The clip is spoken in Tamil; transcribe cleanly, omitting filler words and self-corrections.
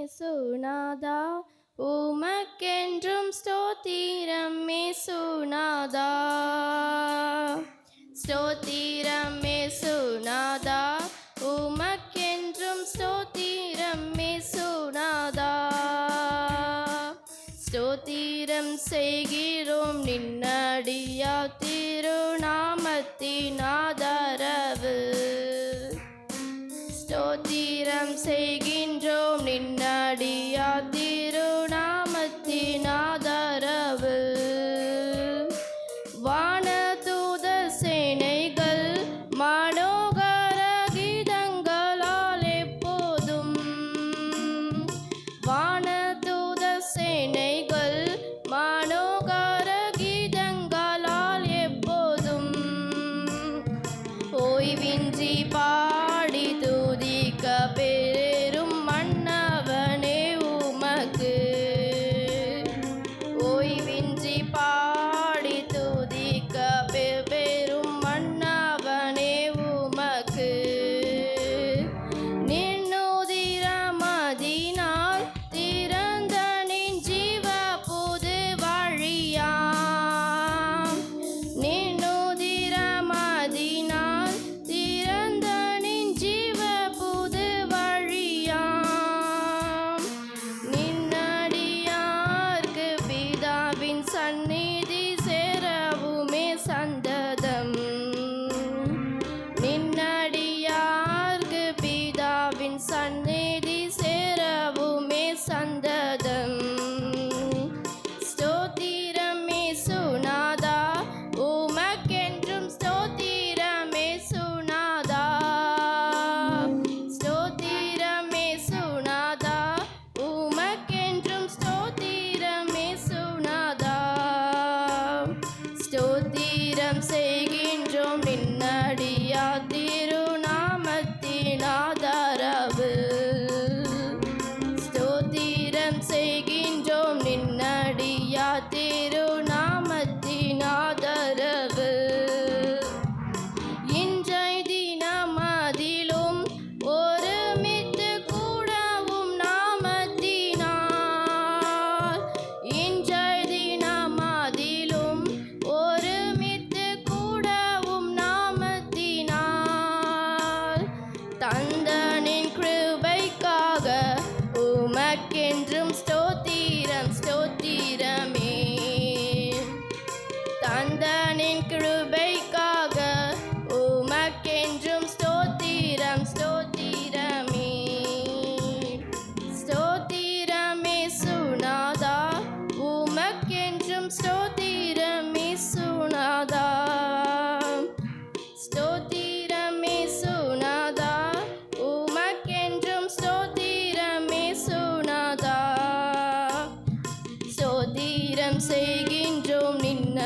இயேசுநாதா உமக்கென்றும் ஸ்தோத்திரம் இயேசுநாதா ஸ்தோத்திரம் இயேசுநாதா உமக்கென்றும் ஸ்தோத்திரம் இயேசுநாதா ஸ்தோத்திரம் செய்கிறோம் நின்னடியா திருநாமத்தின் ஆதரவு ஸ்தோத்திரம் செய்கின்றோம் நின்னடியா திருநாமத்தின் ஆதரவு வானதூத சேனைகள் மனோகர கீதங்களால் எப்போதும் வானதூத சேனைகள் மனோகர கீதங்களால் எப்போதும் ஓய்வின்றி பாடி துதிக்க பெரும் மன்னவனே உமக்கு ஓய்வின்றி பாடி துதிக்க பெரும் மன்னவனே உமக்கு நின்னுதிரமதினால் திறந்த நின் ஜீவ புது வழியாம் நின்னுதிரமதினால் திறந்த நின் ஜீவ புது வழியாம் நின்னடியார்க்கு பிதாவின் சந்நிதி சேரவுமே சந்ததம் நின்னடியார்க்கு பிதாவின் சந்நிதி சேரவுமே சந்ததம் ஸ்தோத்திரம் இயேசுநாதா உமக்கென்றும் ஸ்தோத்திரம் இயேசுநாதா ஸ்தோத்திரம் இயேசுநாதா உமக்கென்றும் ஸ்தோத்திரம் இயேசுநாதா ஸ்தோத்திரம் செய்கின்றோம் நின்னடியா திருநாமத்தின் ஆதரவு ஸ்தோத்திரம் செய்கின்றோம் நின்னடியா திருநாமத்தின் ஆதரவு இன்றைய தினமதிலும் ஒருமித்து கூடவும் நாமத்தினால் இன்றைய தினமதிலும் ஒருமித்து கூடவும் நாமத்தினால் தந்தனின் கிருபைக்காக உமக்கென்றும் ஸ்தோத்திரம் ஸ்தோத்திரமே தந்தனின் கிருபைக்காக உமக்கென்றும் ஸ்தோத்திரம் ஸ்தோத்திரமே ஸ்தோத்திரமே சுனாதா உமக்கென்றும் ஸ்தோத்திரமே சுனாதா ஸ்தோத்திரமே சுனாதா உமக்கென்றும் ஸ்தோத்திரமே சுனாதா ஸ்தோத்திரம் செய்கின்றோம் நின்ன